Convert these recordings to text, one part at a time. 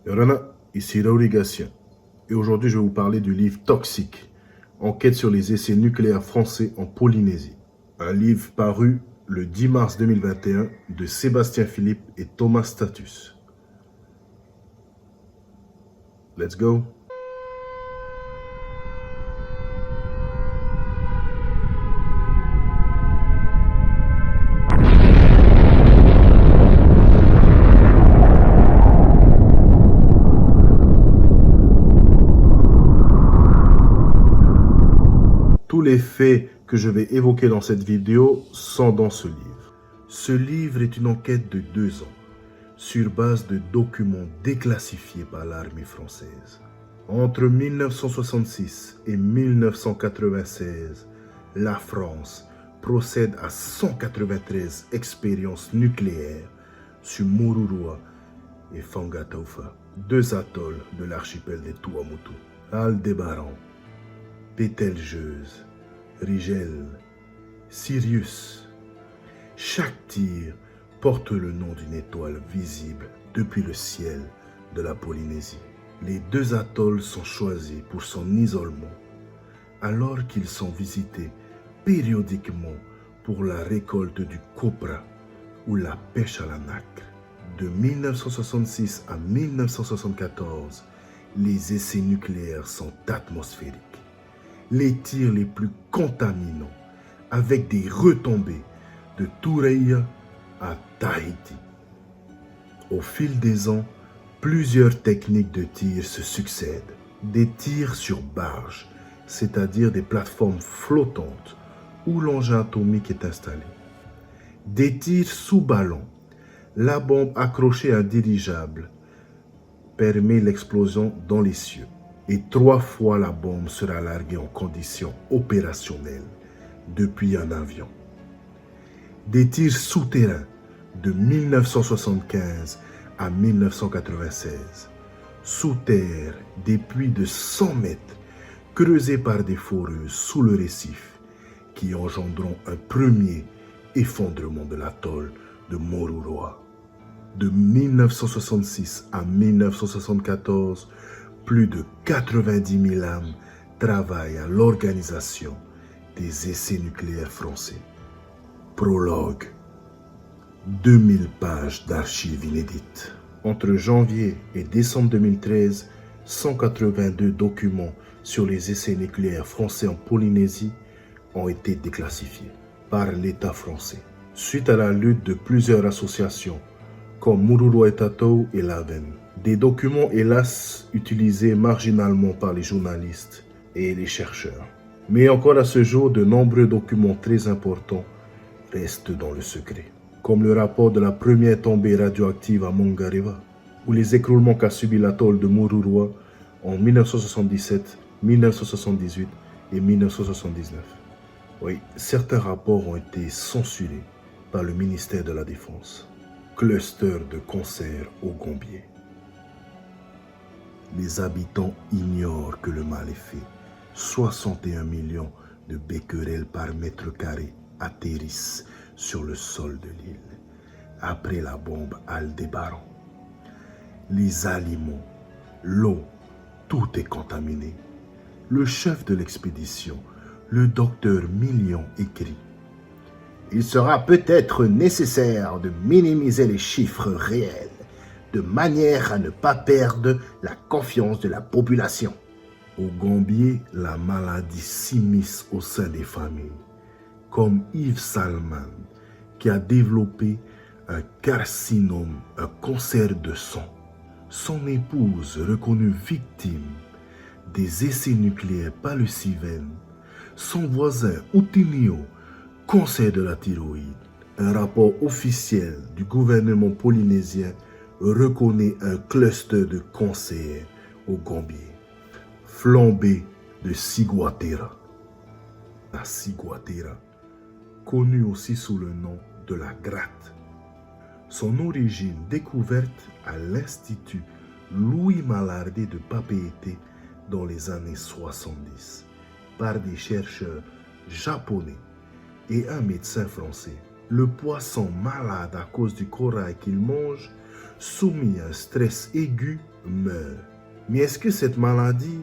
Yorana, ici Raouli Gatien. Et aujourd'hui, je vais vous parler du livre Toxique, enquête sur les essais nucléaires français en Polynésie. Un livre paru le 10 mars 2021 de Sébastien Philippe et Thomas Status. Let's go. Tous les faits que je vais évoquer dans cette vidéo sont dans ce livre. Ce livre est une enquête de 2 ans, sur base de documents déclassifiés par l'armée française. Entre 1966 et 1996, la France procède à 193 expériences nucléaires sur Mururoa et Fangataufa, 2 atolls de l'archipel des Tuamotu. Aldébaran, Bételgeuse, Rigel, Sirius. Chaque tir porte le nom d'une étoile visible depuis le ciel de la Polynésie. Les 2 atolls sont choisis pour son isolement, alors qu'ils sont visités périodiquement pour la récolte du copra ou la pêche à la nacre. De 1966 à 1974, les essais nucléaires sont atmosphériques. Les tirs les plus contaminants, avec des retombées de Toureia à Tahiti. Au fil des ans, plusieurs techniques de tir se succèdent. Des tirs sur barge, c'est-à-dire des plateformes flottantes où l'engin atomique est installé. Des tirs sous ballon. La bombe accrochée à un dirigeable permet l'explosion dans les cieux. Et 3 fois la bombe sera larguée en conditions opérationnelles depuis un avion. Des tirs souterrains de 1975 à 1996. Sous terre, des puits de 100 mètres creusés par des foreuses sous le récif qui engendront un premier effondrement de l'atoll de Mururoa. De 1966 à 1974, plus de 90 000 âmes travaillent à l'organisation des essais nucléaires français. Prologue. 2000 pages d'archives inédites. Entre janvier et décembre 2013, 182 documents sur les essais nucléaires français en Polynésie ont été déclassifiés par l'État français, suite à la lutte de plusieurs associations comme Mururoa Etatou et l'AVEN. Des documents hélas utilisés marginalement par les journalistes et les chercheurs. Mais encore à ce jour, de nombreux documents très importants restent dans le secret, comme le rapport de la première tombée radioactive à Mangareva, ou les écroulements qu'a subi l'atoll de Mururoa en 1977, 1978 et 1979. Oui, certains rapports ont été censurés par le ministère de la Défense. Cluster de cancer au Gambier. Les habitants ignorent que le mal est fait. 61 millions de becquerels par mètre carré atterrissent sur le sol de l'île après la bombe Aldébaran. Les aliments, l'eau, tout est contaminé. Le chef de l'expédition, le docteur Million, écrit: il sera peut-être nécessaire de minimiser les chiffres réels, de manière à ne pas perdre la confiance de la population. Au Gambier, la maladie s'immisce au sein des familles, comme Yves Salman, qui a développé un carcinome, un cancer de sang. Son épouse, reconnue victime des essais nucléaires par le CIVEN, son voisin Outinio, cancer de la thyroïde. Un rapport officiel du gouvernement polynésien reconnaît un cluster de cancer au Gambier. Flambée de ciguatera. La ciguatera, connue aussi sous le nom de la gratte. Son origine découverte à l'Institut Louis Malardé de Papeete dans les années 70 par des chercheurs japonais et un médecin français. Le poisson malade à cause du corail qu'il mange, soumis à un stress aigu, meurent. Mais est-ce que cette maladie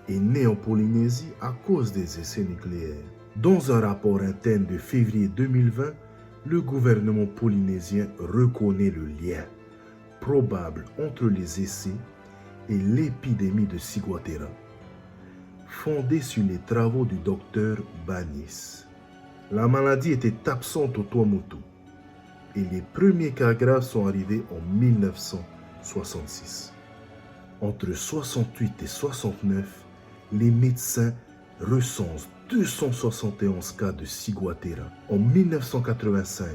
est née en Polynésie à cause des essais nucléaires? Dans un rapport interne de février 2020, le gouvernement polynésien reconnaît le lien probable entre les essais et l'épidémie de ciguatera, fondé sur les travaux du docteur Banis. La maladie était absente au Tuamotu et les premiers cas graves sont arrivés en 1966. Entre 68 et 69, les médecins recensent 271 cas de ciguatera. En 1985,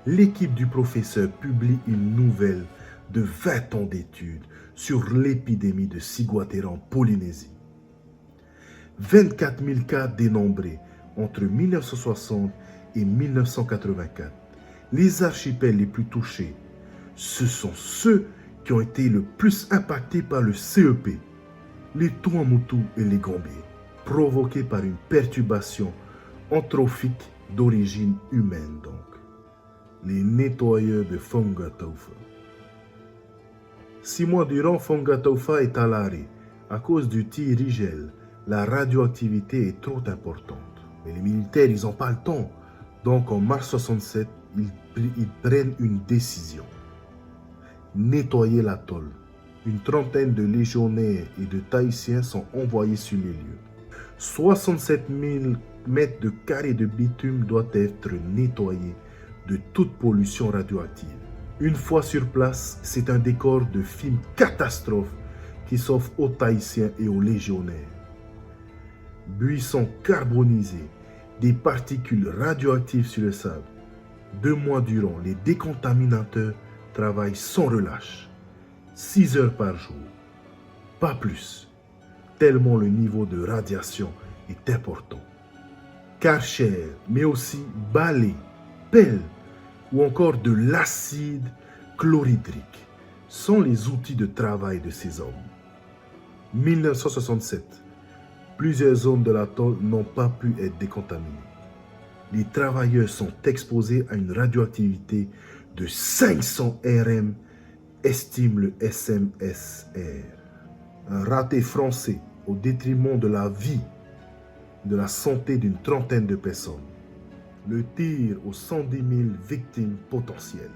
l'équipe du professeur publie une nouvelle de 20 ans d'études sur l'épidémie de ciguatera en Polynésie. 24 000 cas dénombrés entre 1960 et 1984. Les archipels les plus touchés, ce sont ceux qui ont été le plus impactés par le CEP, les Tuamotu et les Gambiers, provoqués par une perturbation antrophique d'origine humaine donc. Les nettoyeurs de Fongataufa. 6 mois durant, Fongataufa est à l'arrêt. À cause du Tirigel, la radioactivité est trop importante. Mais les militaires, ils n'ont pas le temps. Donc en mars 67, ils prennent une décision. Nettoyer l'atoll. Une trentaine de légionnaires et de Tahitiens sont envoyés sur les lieux. 67 000 mètres de carrés de bitume doivent être nettoyés de toute pollution radioactive. Une fois sur place, c'est un décor de film catastrophe qui s'offre aux Tahitiens et aux légionnaires. Buissons carbonisés, des particules radioactives sur le sable. 2 mois durant, les décontaminateurs travaillent sans relâche, 6 heures par jour, pas plus, tellement le niveau de radiation est important. Karcher, mais aussi balai, pelle ou encore de l'acide chlorhydrique sont les outils de travail de ces hommes. 1967, plusieurs zones de l'atoll n'ont pas pu être décontaminées. Les travailleurs sont exposés à une radioactivité de 500 RM, estime le SMSR. Un raté français au détriment de la vie, de la santé d'une trentaine de personnes. Le tir aux 110 000 victimes potentielles.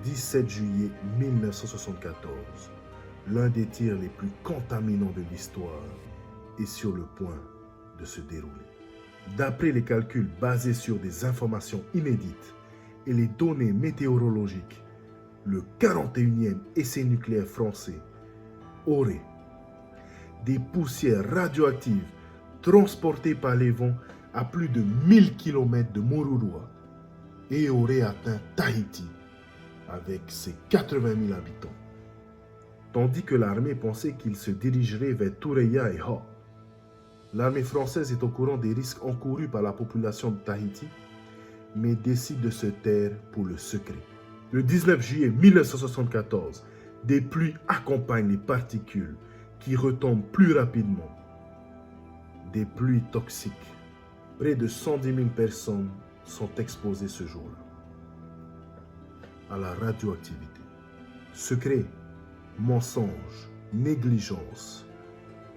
17 juillet 1974, l'un des tirs les plus contaminants de l'histoire est sur le point de se dérouler. D'après les calculs basés sur des informations inédites et les données météorologiques, le 41e essai nucléaire français aurait des poussières radioactives transportées par les vents à plus de 1000 km de Morurua et aurait atteint Tahiti avec ses 80 000 habitants. Tandis que l'armée pensait qu'il se dirigerait vers Tureia et Ha. L'armée française est au courant des risques encourus par la population de Tahiti, mais décide de se taire pour le secret. Le 19 juillet 1974, des pluies accompagnent les particules qui retombent plus rapidement. Des pluies toxiques. Près de 110 000 personnes sont exposées ce jour-là à la radioactivité. Secret, mensonge, négligence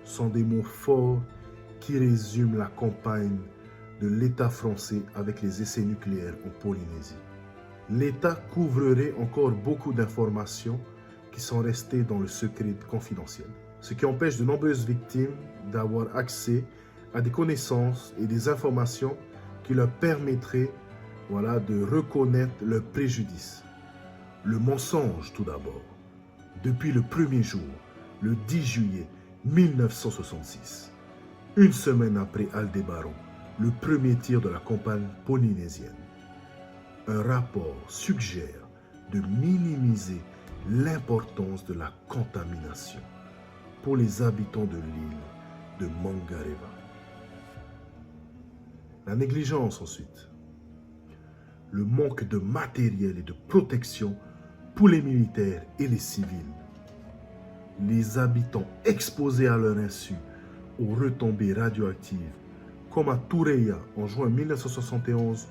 sont des mots forts qui résument la campagne de l'État français avec les essais nucléaires en Polynésie. L'État couvrerait encore beaucoup d'informations qui sont restées dans le secret confidentiel, ce qui empêche de nombreuses victimes d'avoir accès à des connaissances et des informations qui leur permettraient de reconnaître leurs préjudices. Le mensonge tout d'abord. Depuis le premier jour, le 10 juillet 1966, une semaine après Aldebaro, le premier tir de la campagne polynésienne, un rapport suggère de minimiser l'importance de la contamination pour les habitants de l'île de Mangareva. La négligence ensuite, le manque de matériel et de protection pour les militaires et les civils, les habitants exposés à leur insu aux retombées radioactives, comme à Tureia en juin 1971,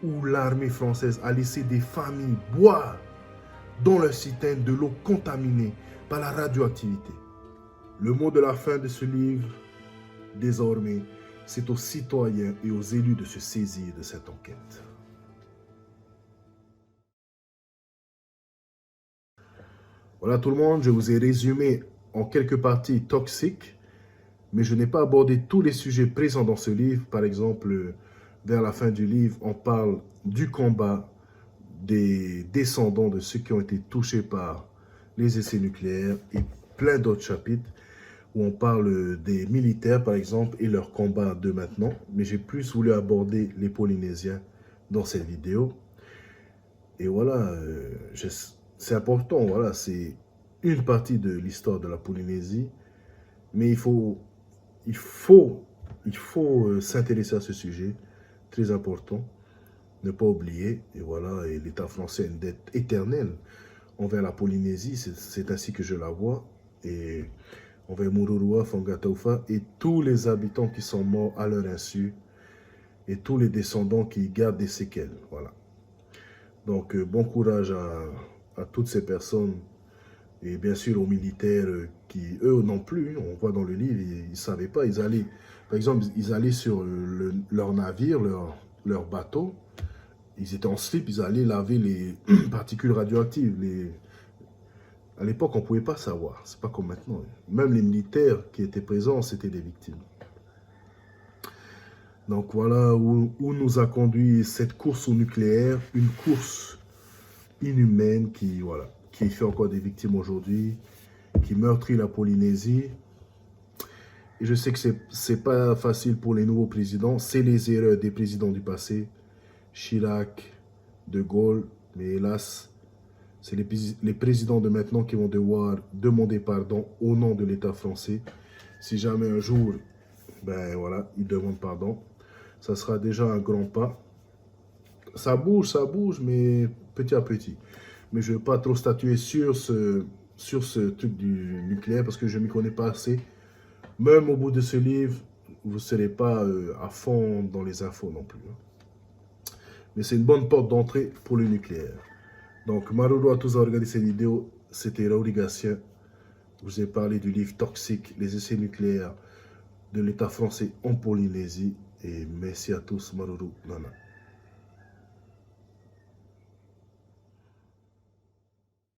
où l'armée française a laissé des familles boire dans leur citerne de l'eau contaminée par la radioactivité. Le mot de la fin de ce livre, désormais, c'est aux citoyens et aux élus de se saisir de cette enquête. Voilà tout le monde, je vous ai résumé en quelques parties toxiques, mais je n'ai pas abordé tous les sujets présents dans ce livre. Par exemple, vers la fin du livre, on parle du combat des descendants de ceux qui ont été touchés par les essais nucléaires et plein d'autres chapitres où on parle des militaires, par exemple, et leur combat de maintenant. Mais j'ai plus voulu aborder les Polynésiens dans cette vidéo. Et voilà, c'est important, voilà, c'est une partie de l'histoire de la Polynésie. Mais il faut s'intéresser à ce sujet, très important, ne pas oublier. Et voilà, et l'État français a une dette éternelle envers la Polynésie, c'est ainsi que je la vois. Et envers Mururoa, Fangataufa et tous les habitants qui sont morts à leur insu et tous les descendants qui gardent des séquelles. Voilà. Donc, bon courage à toutes ces personnes et bien sûr aux militaires qui, eux non plus, on voit dans le livre, ils ne savaient pas. Ils allaient, par exemple, ils allaient sur leur navire, leur bateau, ils étaient en slip, ils allaient laver les particules radioactives, à l'époque, on ne pouvait pas savoir. C'est pas comme maintenant. Même les militaires qui étaient présents, c'était des victimes. Donc voilà où nous a conduit cette course au nucléaire, une course inhumaine qui fait encore des victimes aujourd'hui, qui meurtrit la Polynésie. Et je sais que c'est pas facile pour les nouveaux présidents. C'est les erreurs des présidents du passé, Chirac, De Gaulle, mais hélas, c'est les présidents de maintenant qui vont devoir demander pardon au nom de l'État français. Si jamais un jour, ben voilà, ils demandent pardon, ça sera déjà un grand pas. Ça bouge, mais petit à petit. Mais je ne vais pas trop statuer sur ce truc du nucléaire parce que je ne m'y connais pas assez. Même au bout de ce livre, vous ne serez pas à fond dans les infos non plus. Mais c'est une bonne porte d'entrée pour le nucléaire. Donc, Maruru à tous à regarder cette vidéo. C'était Raouli Gatien. Je vous ai parlé du livre Toxique, les essais nucléaires de l'État français en Polynésie. Et merci à tous, Maruru Nana.